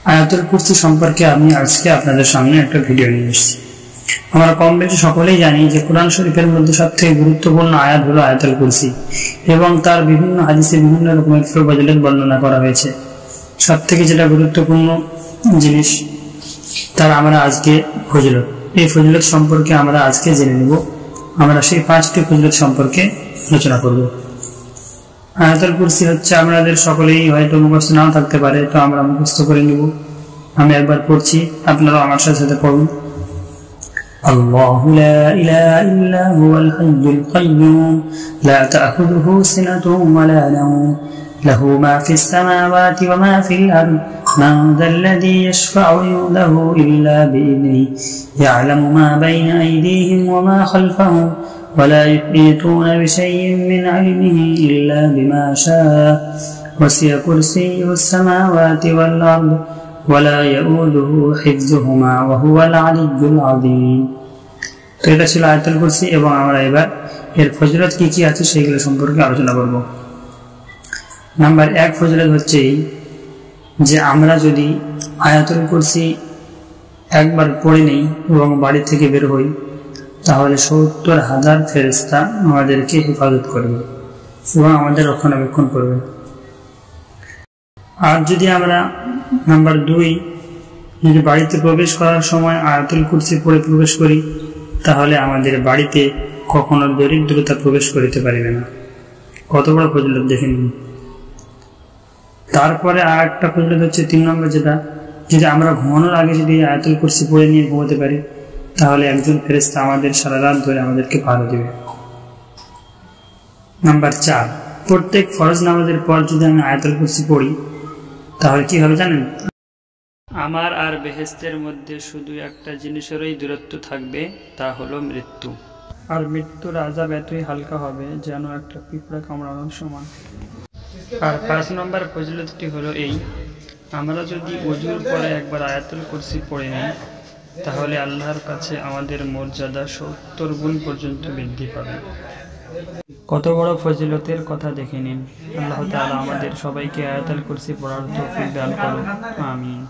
আয়াতুল কুরসি সম্পর্কে আমি আজকে আপনাদের সামনে একটা ভিডিও নিয়ে এসেছি। আমরা কম বেশি সকলেই জানি যে কোরআন শরীফের মধ্যে সবথেকে গুরুত্বপূর্ণ আয়াত হলো আয়াতুল কুরসি এবং তার বিভিন্ন হাদিসে বিভিন্ন রকমের ফজিলত বর্ণনা করা হয়েছে। সবথেকে যেটা গুরুত্বপূর্ণ জিনিস তার আমরা আজকে ফজিলত, এই ফজিলত সম্পর্কে আমরা আজকে জেনে নেব। আমরা সেই 5টি ফজিলত সম্পর্কে আলোচনা করব। আয়াতুল কুরসি হচ্ছে আমাদের সকলেই হয়তো মুখস্থ নাও থাকতে পারে, তো আমরা মুখস্থ করে নিব। আমি একবার পড়ছি, আপনারাও আমার সাথে পড়ুন। আল্লাহু লা ইলাহা ইল্লা হুয়াল হাইয়ুল কাইয়্যুম লা তা'খুযুহু সিনাতুন ওয়া লা নাওম লাহু মা ফিস সামাওয়াতি ওয়া মা ফিল আরদ মান যাল্লাযী ইয়াশফা'ু ইনদাহু ইল্লা বিইذনিহি ইয়া'লামু মা বাইনা আইদিহিম ওয়া মা খালফাহুম ولا يحيطون بشيء من علمه إلا بما شاء وسع كرسيه السماوات والأرض ولا يؤوده حفظهما وهو العلي العظيم। তো এটা ছিল আয়াতুল কুরসি এবং আমরা এবার এর ফজিলত কি কি আছে সেগুলো সম্পর্কে আলোচনা করব। নাম্বার 1 ফজিলত হচ্ছে যে আমরা যদি আয়াতুল কুরসি একবার পড়ে নেই এবং বাড়ি থেকে বের হই তাহলে 70,000 ফেরেশতা আমাদেরকে হেফাজত করবে এবং আমাদের রক্ষণাবেক্ষণ করবে। আর যদি আমরা নাম্বার 2 যদি বাড়িতে প্রবেশ করার সময় আয়াতুল কুরসি পড়ে প্রবেশ করি তাহলে আমাদের বাড়িতে কখনো দরিদ্রতা প্রবেশ করিতে পারবে না। কত বড় ফজিলত দেখে নিন। তারপরে আর একটা ফজিলত হচ্ছে 3 নম্বর, যেটা যদি আমরা ঘুমানোর আগে যদি আয়াতুল কুরসি পড়ে নিয়ে ঘুমাতে পারি তাহলে একজন ফেরেশতা আমাদের সারা রাত ধরে আমাদেরকে পাহারা দেবে। নাম্বার 4, প্রত্যেক ফরজ নামাজের পর যদি আমি আয়াতুল কুরসি পড়ি তাহলে কি হবে জানেন? আমার আর বেহেশতের মধ্যে শুধু একটা জিনিসেরই দূরত্ব থাকবে, তা হলো মৃত্যু। আর মৃত্যুর আযাব এতই হালকা হবে যেন একটা পিঁপড়া কামড়ানোর সমান। আর 5 নম্বর ফজিলতটি হলো এই, আমরা যদি ওযুর পরে একবার আয়াতুল কুরসি পড়ে নিই তাহলে আল্লাহর কাছে আমাদের মর্যাদা 70 গুণ পর্যন্ত বৃদ্ধি পাবে। কত বড় ফজিলতের কথা দেখে নিন। আল্লাহ তাআলা আমাদের সবাইকে আয়াতুল কুরসি পড়ার তৌফিক দান করুন। আমিন।